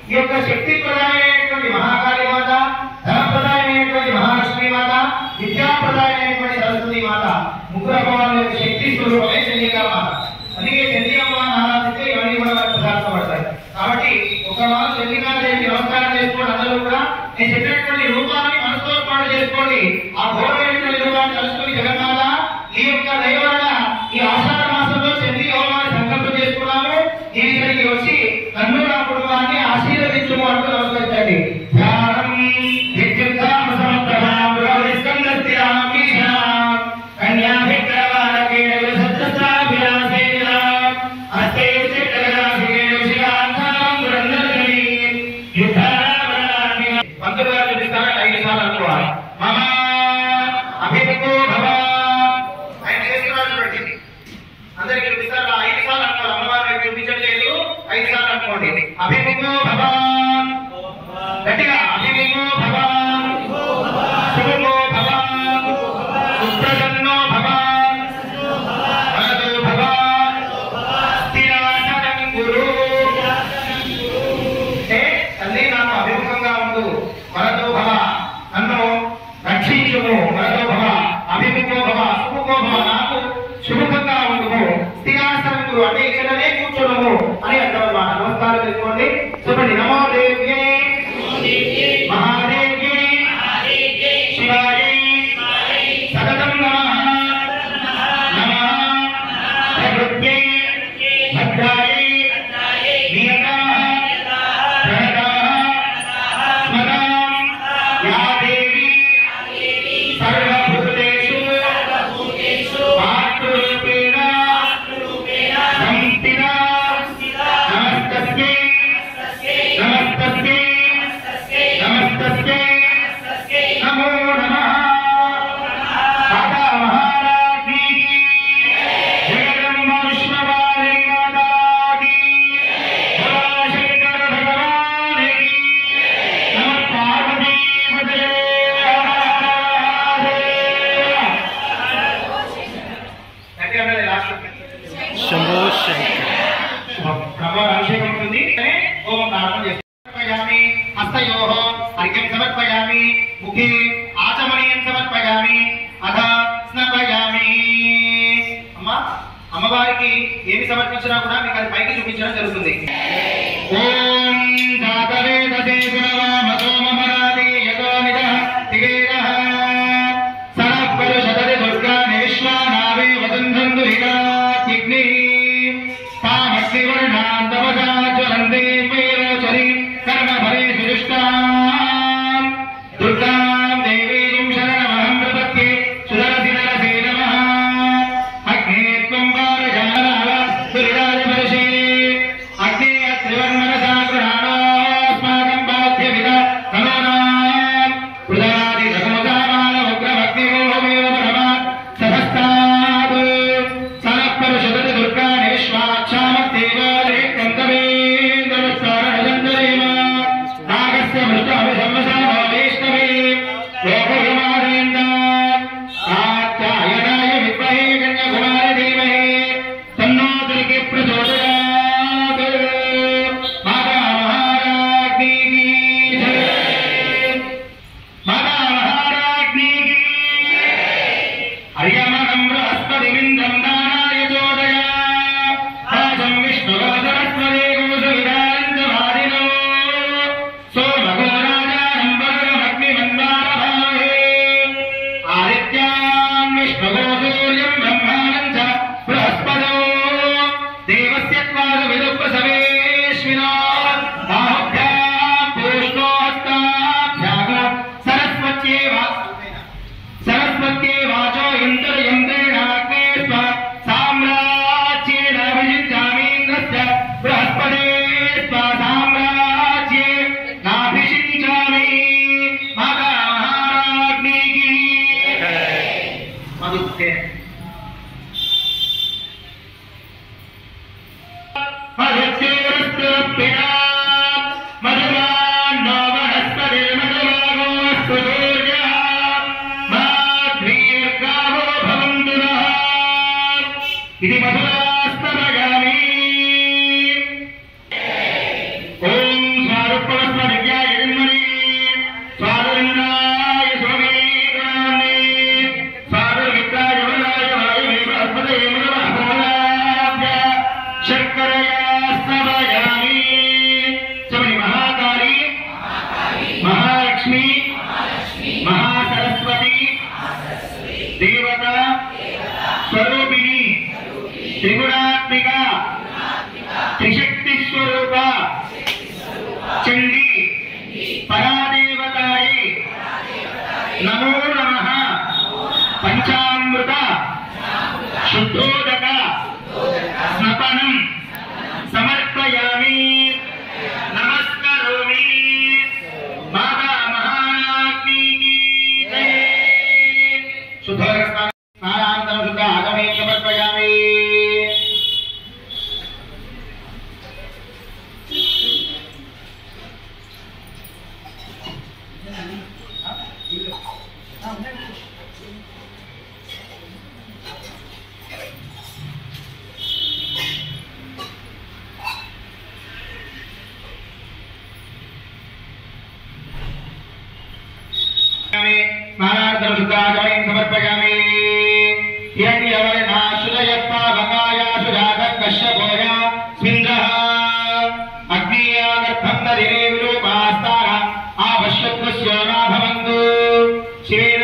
ఈ యొక్క శక్తి ప్రదాయమైనటువంటి మహాకాళి మాత, ధన ప్రదాయమైనటువంటి మహాలక్ష్మి మాత, విద్యా ప్రదాయమైనటువంటి సరస్వతి మాత, ముగ్గురు అమ్మవారి యొక్క శక్తి స్వరూపమే చండికా మాత. అందుకే చండికమ్మని ఆరాధిస్తే ఇవన్నీ కూడా మనకు ప్రసాదించబడతాయి. కాబట్టి ఒక వారు చండికాదేవికి నమస్కారం చేసుకోండి. అందరూ కూడా నేను చెప్పినటువంటి రూపాన్ని మనసుతో పాటు చేసుకోండి. ఆ ఘోరమైనటువంటి రూపాన్ని కలుసుకుని జగన్మాత ఈ యొక్క దైవాల ఈ ఆషాఢ మాసంలో చండీ హోమాన్ని సంకల్పం చేసుకున్నాము. నేను ఇక్కడికి వచ్చి నన్ను నా కుటుంబాన్ని ఆశీర్వదించుము అంటూ నమస్కరించండి. పంతులు గారు చూపిస్తారా 5 సార్లు అనుకోవాలి. మమా అభిముఖో భవ ఆయన చేస్తున్నారు చూడండి. అందరికి చూపిస్తారు 5 సార్లు అనుకోవాలి. అమ్మవారు చూపించట్లేదు, 5 సార్లు అనుకోండి. అభిముఖో భవ గట్టిగా అభిముఖో భవ శుభో భవ సుప్రసన్నో భవ వరదో భవ స్థిరాసనం గురు. తల్లి నాకు అభిముఖంగా ఉండు, వరదో భవ నన్ను రక్షించుము, వరదో భవ అభిముఖో భవ శుభో భవ నాకు శుభంగా ఉండుము, స్థిరాసనం గురు అంటే ఇక్కడనే కూర్చోడము అని అంటారు. నమస్కారం చేసుకోండి. చెప్పండి. నమో దేవ్యే మహాదేవ్యే శివాయ సతతం నమః నమః ప్రకృత్యై భద్రాయ నియతాః ప్రణతాః స్మరాం యా దేవి సర్వభూతేషు మాతృరూపేణ సంస్థితా నమస్తస్యై నమస్తస్యై నమస్తస్యై నమో నమః. మాతా మహారాజ్ఞీ జగదంబ విష్ణువారి మాతాకి శంకర భగవానికి నమ పార్వతీ పతయే. శంభో శంకర్. అభిషేకం ఉంటుంది. ఓం ప్రార్థన చేస్తామి. హస్తయోః అర్ఘ్యం సమర్పయామి, ముఖే ఆచమనీయం సమర్పయామి, అథ స్నాపయామి. అమ్మవారికి ఏమి సమర్పించినా కూడా మీకు అది పైకి చూపించడం జరుగుతుంది. ఓం జాతవేదతే గుణవామతో మమరాది యతో నిదః తిగేరః సనఃపరు శతది దుర్గా నివిశ్వానావే వదంధందు హితాగ్ని తామగ్నివర్ణాం తపసా జ్వలంతే పేరోచరి కర్మ ఫలే సుదుష్టాం దుర్గాం దేవీం శరణమహం ప్రపద్యే సుదరసి నరసే నమః. అగ్నే త్వం పారజానః దుర్గాది పరిశే అగ్నే త్రివర్ణమనసా గృహ महालक्ष्मी महासरस्वती देवता स्वरूपिणी त्रिगुणात्मिका त्रिशक्ति स्वरूप चंडी परादेवताये नमो नमः पंचामृत शुद्धोदक स्नपनं समर्पयामि नमस्करोमि माता महालक्ष्मी की जय। शुद्धोदक स्नानानन्तरं शुद्ध आगमे समर्पयामि। स्नानानन्तरं शुद्धाचमनीं समर्पयामि। हिरण्यवर्णाशुधयप्पा गङ्गायाशुजातः कश्यपोय स्मिन्द्रः अग्नीयागर्भं दधिरे विरूपास्तार आवश्यकस्य न भवन्तु। शिवेन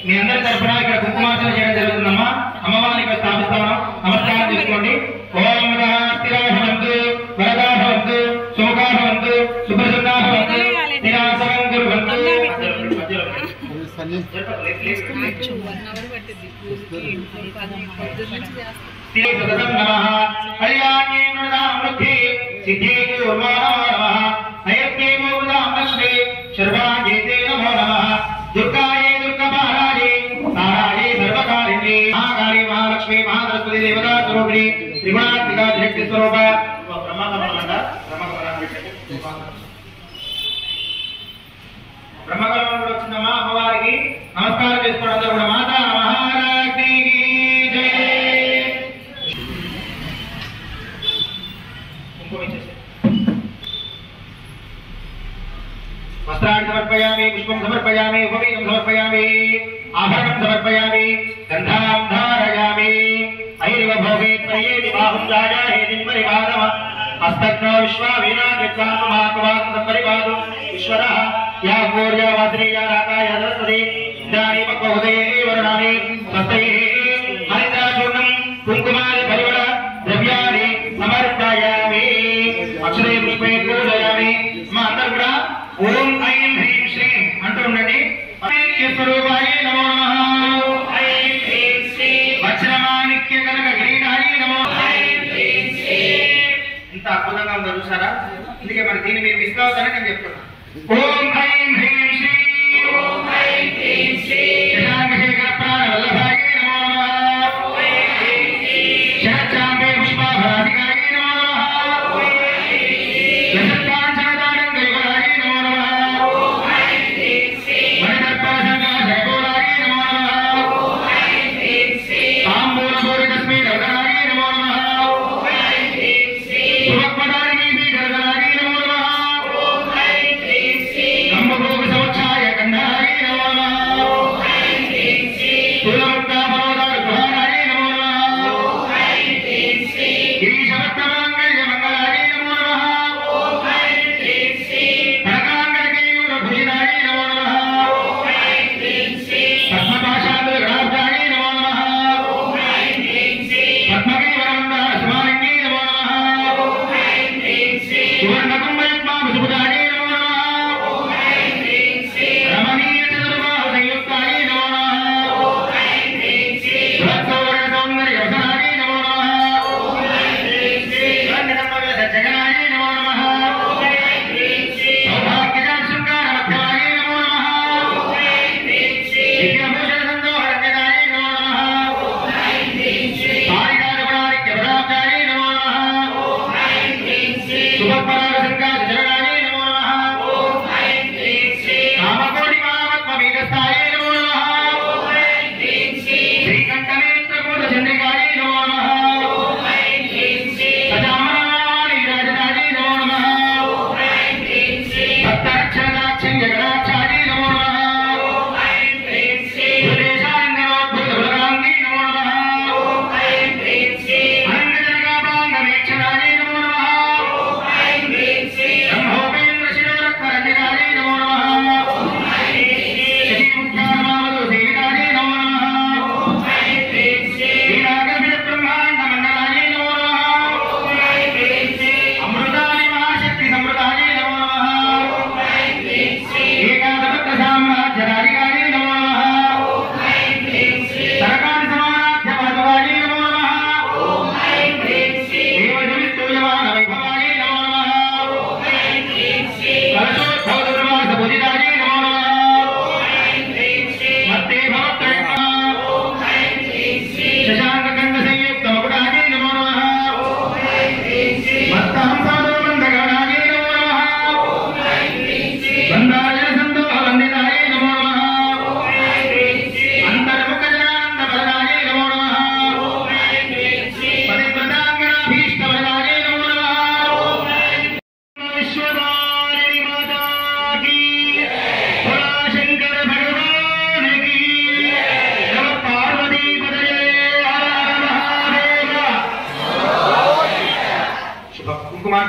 మీ అందరి తరఫున ఇక్కడ కుంకుమార్చన చేయడం జరుగుతుందమ్మా. అమ్మవారిని ఇక్కడ స్థాపిస్తాము. నమస్కారం చేసుకోండి. ఓం స్థిరాభవంతు వరదాభవంతు సుముఖాభవంతు సుప్రసన్నాభవంతు స్థిరాసనం కుర్వంతు. సతతం నమః కళ్యాణ్యే మృదాం వృద్ధి సిద్ధే నమో నమః నయత్యే మృదాం లక్ష్మీ శర్వాణ్యేతే నమో నమః దుర్గాయే దుర్గపారాయే తారాయే సర్వకారిణ్యే మహాకాళీ మహాలక్ష్మీ మహాసరస్వతి దేవతా స్వరూపిణి త్రిగుణాత్మికా శక్తి స్వరూప బ్రహ్మకలం కూడా వచ్చిందమ్మా. అమ్మవారికి నమస్కారం చేసుకోవడం అందరూ కూడా. మాతా మహాలక్ష్మీ జై. वस्त्राणि समर्पयामि पुष्पं समर्पयामि उपवीतं समर्पयामि आभरणं समर्पयामि गन्धां धारयामि ऐरिव भोगेत् पर्येति बाहुं जायाहेतिं परिपादम हस्तघ्नो विश्वावीना यच्छामहात्मात् परिपादो ईश्वरः या गौर्या वाद्रेया राकाय सरस्वती इन्द्राणि पक्वोदये वरुणानि स्वस्तये हरिद्राचूर्णं कुङ्कुमादि परिमळ द्रव्याणि समर्पयामि अक्षरे पुष्पे पूजयामि మా అందరూ కూడా ఓం ఐం హ్రీం శ్రీం అంటూ ఉండండి. స్వరూపాయ నమో నమః. ఐం హ్రీం శ్రీం వజ్రమాణిక్య కనక కిరీటాయ నమో నమః. ఇంత అద్భుతంగా ఉందో చూసారా. అందుకే మరి దీన్ని మీరు మిస్ అవుతారని నేను చెప్తున్నా. ఓం ఐం హ్రీం శ్రీం ఓం ఐం హ్రీం శ్రీం శశాంకశేఖర ప్రాణ వల్లభాయ నమో నమః. ఓం హ్రీం శ్రీం శరత్చాంబే పుష్పాభరాధికాయ నమో నమః. ఓం హ్రీం శ్రీం సంవత్సరాలు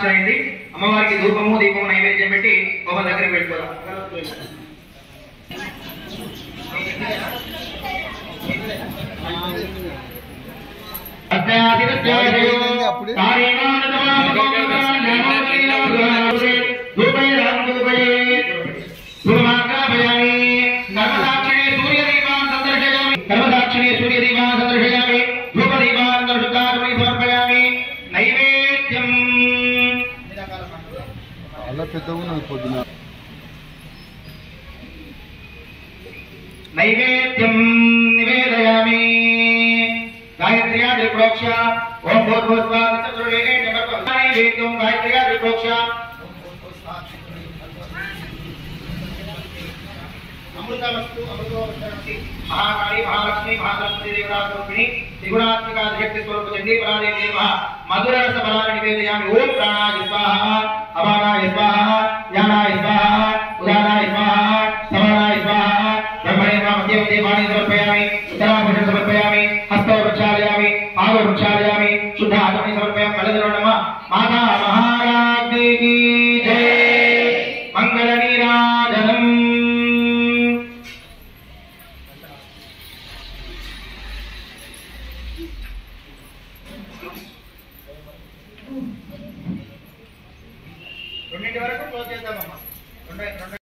దీపార్చన అయింది. అమ్మవారికి ధూపము దీపము నైవేద్యం పెట్టి ఒక దగ్గరికి పెట్టుకోవాలి. नैवेद्यं निवेदयामि गायत्र्या त्रिप्रोक्ष ओम भूर्भुवस्सुवः नैवेद्यं गायत्र्या त्रिप्रोक्ष अमृतमस्तु अमृतोपस्थिति महाकाली महालक्ष्मी महासरस्वती देवतास्वरूपिणी त्रिगुणात्मिका शक्ति स्वरूप चंडी परादेवी नमः मधुर रस फलानि निवेदयामि ओम प्राणाय स्वाहा अपानाय स्वाहा ज्ञानाय स्वाहा उदानाय स्वाहा समानाय स्वाहा ब्रह्मणे मध्य मध्ये वाणी समर्पयामि उत्तराभूषणं समर्पयामि हस्तौ प्रक्षालयामि पादौ प्रक्षालयामि शुद्ध आचमने समर्पयामि कलदरो नमः माता महाराज्ञी की जय मंगल नीराजनम् రెండింటి వరకు క్లోజ్ చేద్దామమ్మా.